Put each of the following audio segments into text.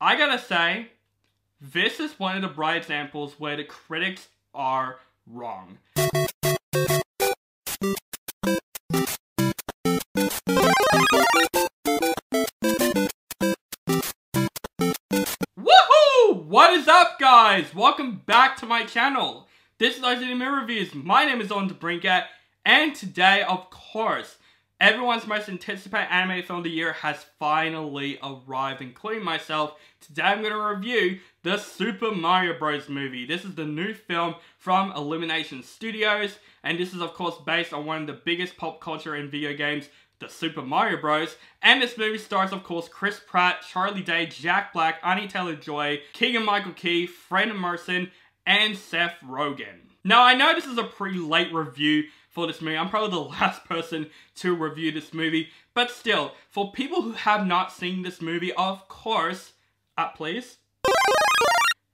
I gotta say, this is one of the bright examples where the critics are wrong. Woohoo! What is up, guys? Welcome back to my channel. This is Anya Reviews. My name is On to Brinket, and today, of course, everyone's most anticipated animated film of the year has finally arrived, including myself. Today I'm going to review the Super Mario Bros. Movie. This is the new film from Illumination Studios, and this is of course based on one of the biggest pop culture in video games, the Super Mario Bros. And this movie stars of course Chris Pratt, Charlie Day, Jack Black, Anya Taylor-Joy, Keegan-Michael, Fred Armisen, and Seth Rogen. Now I know this is a pretty late review for this movie. I'm probably the last person to review this movie, but still, for people who have not seen this movie, of course, please.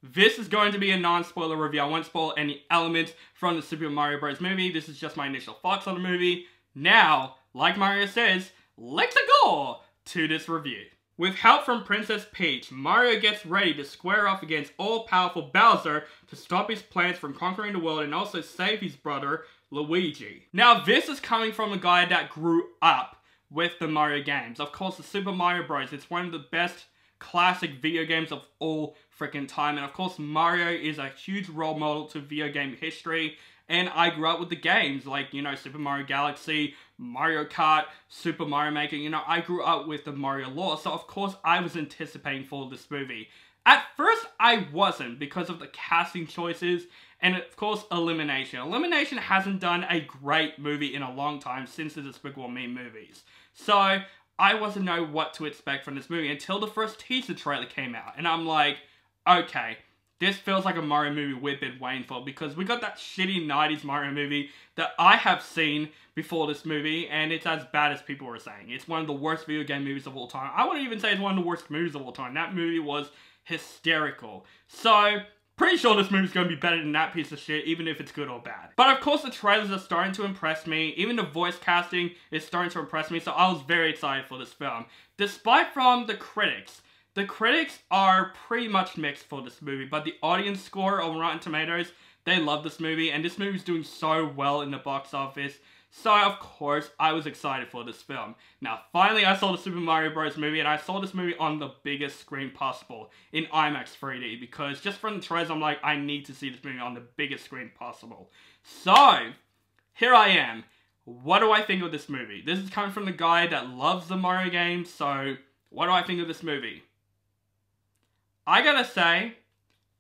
This is going to be a non-spoiler review. I won't spoil any elements from the Super Mario Bros. Movie. This is just my initial thoughts on the movie. Now, like Mario says, let's go to this review. With help from Princess Peach, Mario gets ready to square off against all-powerful Bowser to stop his plans from conquering the world and also save his brother, Luigi. Now, this is coming from a guy that grew up with the Mario games. Of course, the Super Mario Bros. It's one of the best classic video games of all freaking time. And of course, Mario is a huge role model to video game history. And I grew up with the games like, you know, Super Mario Galaxy, Mario Kart, Super Mario Maker. You know, I grew up with the Mario lore. So of course, I was anticipating for this movie. At first, I wasn't because of the casting choices and of course, Illumination. Illumination hasn't done a great movie in a long time since the Despicable Me movies. So, I wasn't know what to expect from this movie until the first teaser trailer came out. And I'm like, okay, this feels like a Mario movie we've been waiting for, because we got that shitty 90s Mario movie that I have seen before this movie, and it's as bad as people were saying. It's one of the worst video game movies of all time. I wouldn't even say it's one of the worst movies of all time. That movie was hysterical. So, pretty sure this movie's going to be better than that piece of shit, even if it's good or bad. But of course, the trailers are starting to impress me. Even the voice casting is starting to impress me, so I was very excited for this film. Despite from the critics are pretty much mixed for this movie, but the audience score on Rotten Tomatoes, they love this movie, and this movie's doing so well in the box office. So, of course, I was excited for this film. Now, finally, I saw the Super Mario Bros. Movie, and I saw this movie on the biggest screen possible, in IMAX 3D, because just from the trailers, I'm like, I need to see this movie on the biggest screen possible. So, here I am. What do I think of this movie? This is coming from the guy that loves the Mario games, so what do I think of this movie? I gotta say,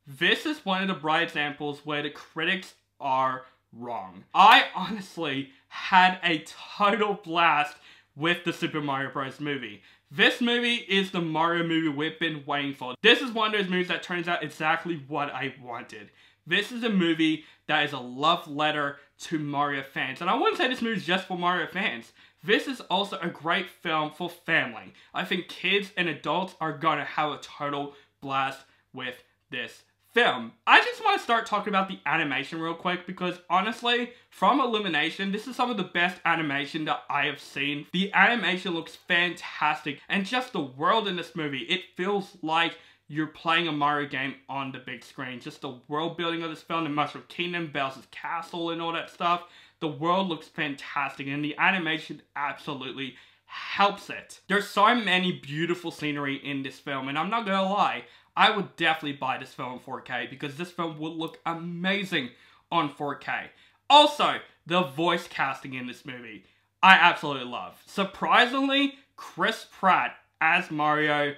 this is one of the bright examples where the critics are wrong. I honestly had a total blast with the Super Mario Bros. Movie. This movie is the Mario movie we've been waiting for. This is one of those movies that turns out exactly what I wanted. This is a movie that is a love letter to Mario fans. And I wouldn't say this movie is just for Mario fans. This is also a great film for family. I think kids and adults are gonna have a total blast with this film. I just want to start talking about the animation real quick, because honestly, from Illumination, this is some of the best animation that I have seen. The animation looks fantastic, and just the world in this movie, it feels like you're playing a Mario game on the big screen. Just the world building of this film, the Mushroom Kingdom, Bowser's Castle, and all that stuff. The world looks fantastic, and the animation absolutely helps it. There's so many beautiful scenery in this film, and I'm not gonna lie, I would definitely buy this film in 4K, because this film would look amazing on 4K. Also, the voice casting in this movie, I absolutely love. Surprisingly, Chris Pratt as Mario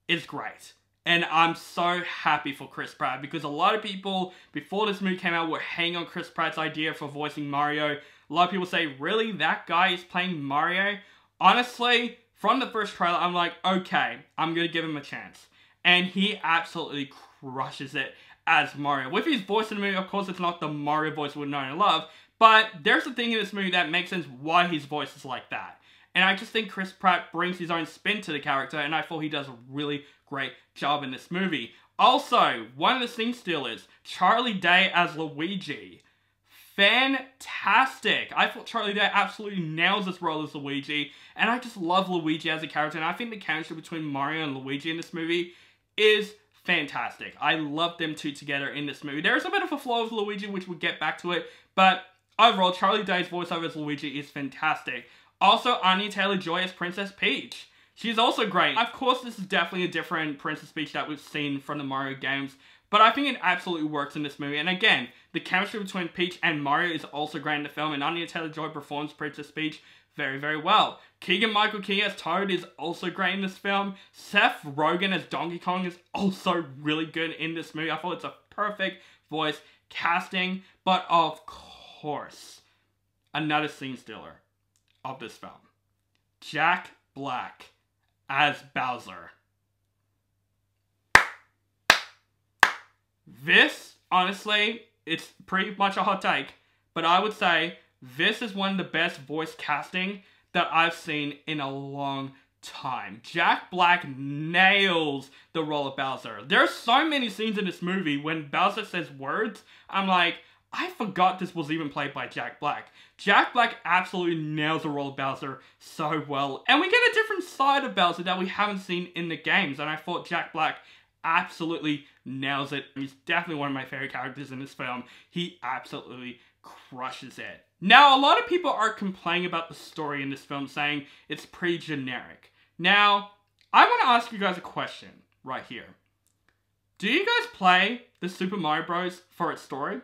is great. And I'm so happy for Chris Pratt, because a lot of people, before this movie came out, were hanging on Chris Pratt's idea for voicing Mario. A lot of people say, really? That guy is playing Mario? Honestly, from the first trailer, I'm like, okay, I'm gonna give him a chance. And he absolutely crushes it as Mario. With his voice in the movie, of course, it's not the Mario voice we know and love, but there's a thing in this movie that makes sense why his voice is like that. And I just think Chris Pratt brings his own spin to the character, and I thought he does a really great job in this movie. Also, one of the scene stealers, Charlie Day as Luigi. Fantastic! I thought Charlie Day absolutely nails this role as Luigi, and I just love Luigi as a character, and I think the chemistry between Mario and Luigi in this movie is fantastic. I love them two together in this movie. There's a bit of a flaw with Luigi, which we'll get back to it, but overall, Charlie Day's voiceover as Luigi is fantastic. Also, Anya Taylor-Joy as Princess Peach. She's also great. Of course, this is definitely a different Princess Peach that we've seen from the Mario games, but I think it absolutely works in this movie. And again, the chemistry between Peach and Mario is also great in the film, and Anya Taylor-Joy performs Princess Peach very, very well. Keegan-Michael Key as Toad is also great in this film. Seth Rogen as Donkey Kong is also really good in this movie. I thought it's a perfect voice casting, but of course, another scene stealer of this film. Jack Black as Bowser. This, honestly, it's pretty much a hot take, but I would say this is one of the best voice casting that I've seen in a long time. Jack Black nails the role of Bowser. There's so many scenes in this movie when Bowser says words, I'm like, I forgot this was even played by Jack Black. Jack Black absolutely nails the role of Bowser so well. And we get a different side of Bowser that we haven't seen in the games, and I thought Jack Black absolutely nails it. He's definitely one of my favorite characters in this film. He absolutely crushes it. Now, a lot of people are complaining about the story in this film, saying it's pretty generic. Now, I want to ask you guys a question right here. Do you guys play the Super Mario Bros. For its story?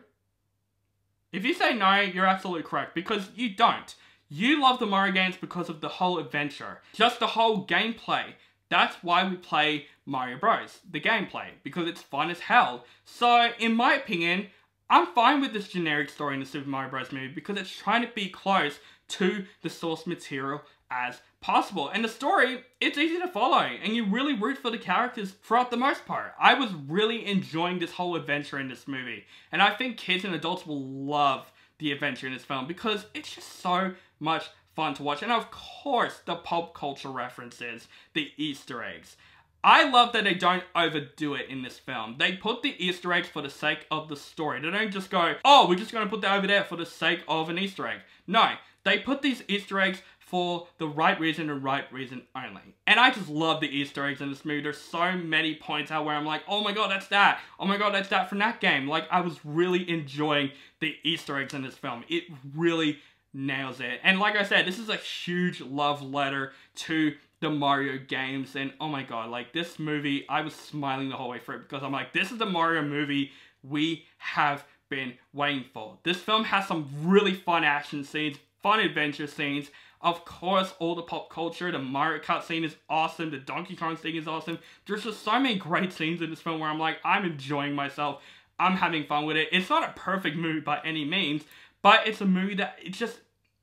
If you say no, you're absolutely correct, because you don't. You love the Mario games because of the whole adventure, just the whole gameplay. That's why we play Mario Bros. The gameplay, because it's fun as hell. So, in my opinion, I'm fine with this generic story in the Super Mario Bros. Movie because it's trying to be close to the source material as possible. And the story, it's easy to follow, and you really root for the characters throughout the most part. I was really enjoying this whole adventure in this movie, and I think kids and adults will love the adventure in this film because it's just so much fun to watch. And of course, the pop culture references, the Easter eggs. I love that they don't overdo it in this film. They put the Easter eggs for the sake of the story. They don't just go, oh, we're just going to put that over there for the sake of an Easter egg. No, they put these Easter eggs for the right reason and right reason only. And I just love the Easter eggs in this movie. There's so many points out where I'm like, oh my god, that's that. Oh my god, that's that from that game. Like, I was really enjoying the Easter eggs in this film. It really nails it. And like I said, this is a huge love letter to the Mario games, and oh my god, like this movie, I was smiling the whole way through because I'm like, this is the Mario movie we have been waiting for. This film has some really fun action scenes, fun adventure scenes. Of course, all the pop culture, the Mario Kart scene is awesome, the Donkey Kong scene is awesome. There's just so many great scenes in this film where I'm like, I'm enjoying myself, I'm having fun with it. It's not a perfect movie by any means, but it's a movie that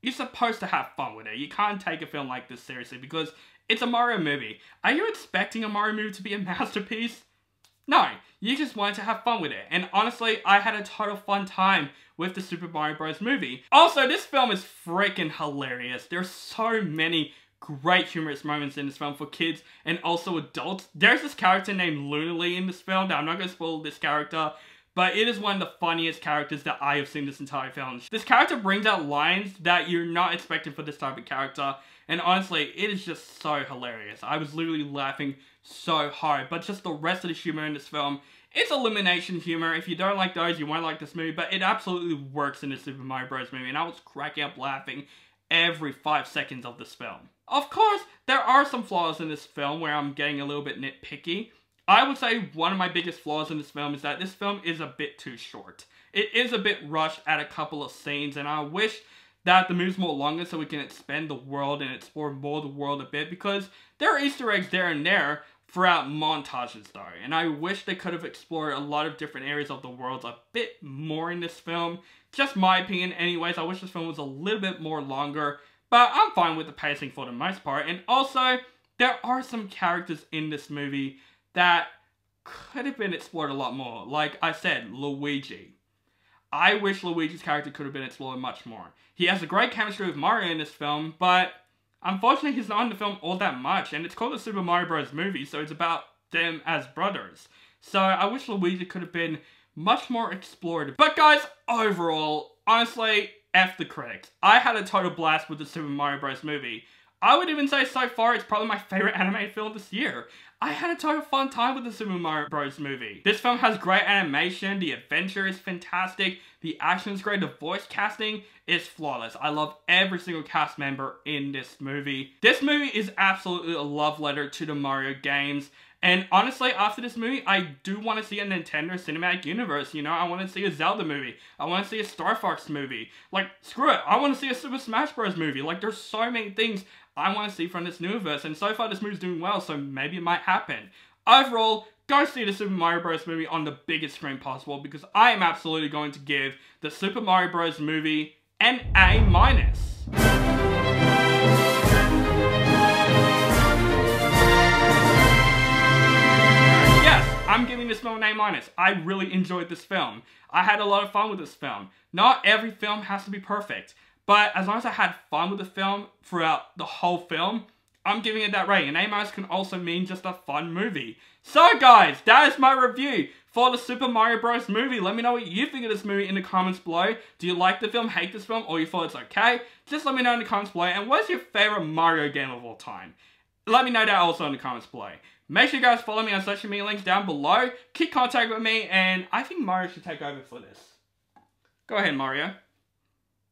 you're supposed to have fun with it. You can't take a film like this seriously because it's a Mario movie. Are you expecting a Mario movie to be a masterpiece? No, you just wanted to have fun with it. And honestly, I had a total fun time with the Super Mario Bros. Movie. Also, this film is freaking hilarious. There's so many great humorous moments in this film for kids and also adults. There's this character named Lunally in this film. Now, I'm not going to spoil this character, but it is one of the funniest characters that I have seen this entire film. This character brings out lines that you're not expecting for this type of character. And honestly, it is just so hilarious. I was literally laughing so hard. But just the rest of the humor in this film, it's elimination humor. If you don't like those, you won't like this movie. But it absolutely works in the Super Mario Bros. Movie. And I was cracking up laughing every 5 seconds of this film. Of course, there are some flaws in this film where I'm getting a little bit nitpicky. I would say one of my biggest flaws in this film is that this film is a bit too short. It is a bit rushed at a couple of scenes, and I wish that the movie's more longer so we can expand the world and explore more of the world a bit, because there are Easter eggs there and there throughout montages though, and I wish they could have explored a lot of different areas of the world a bit more in this film. Just my opinion anyways. I wish this film was a little bit more longer, but I'm fine with the pacing for the most part. And also, there are some characters in this movie that could have been explored a lot more. Like I said, Luigi. I wish Luigi's character could have been explored much more. He has a great chemistry with Mario in this film, but unfortunately he's not in the film all that much, and it's called the Super Mario Bros. Movie, so it's about them as brothers. So I wish Luigi could have been much more explored. But guys, overall, honestly, F the critics. I had a total blast with the Super Mario Bros. Movie. I would even say so far it's probably my favorite animated film this year. I had a total fun time with the Super Mario Bros. Movie. This film has great animation, the adventure is fantastic, the action is great, the voice casting is flawless. I love every single cast member in this movie. This movie is absolutely a love letter to the Mario games. And honestly, after this movie, I do want to see a Nintendo Cinematic Universe, you know? I want to see a Zelda movie. I want to see a Star Fox movie. Like, screw it. I want to see a Super Smash Bros. Movie. Like, there's so many things I want to see from this universe. And so far, this movie's doing well, so maybe it might happen. Overall, go see the Super Mario Bros. Movie on the biggest screen possible because I am absolutely going to give the Super Mario Bros. Movie an A-. I'm giving this film an A-. I really enjoyed this film. I had a lot of fun with this film. Not every film has to be perfect, but as long as I had fun with the film throughout the whole film, I'm giving it that rating. An A- can also mean just a fun movie. So guys, that is my review for the Super Mario Bros. Movie. Let me know what you think of this movie in the comments below. Do you like the film, hate this film, or you thought it's okay? Just let me know in the comments below. And what's your favorite Mario game of all time? Let me know that also in the comments below. Make sure you guys follow me on social media links down below. Keep contact with me, and I think Mario should take over for this. Go ahead, Mario.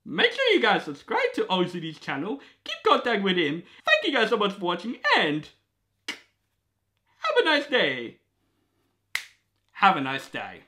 Make sure you guys subscribe to OCD's channel. Keep contact with him. Thank you guys so much for watching, and have a nice day. Have a nice day.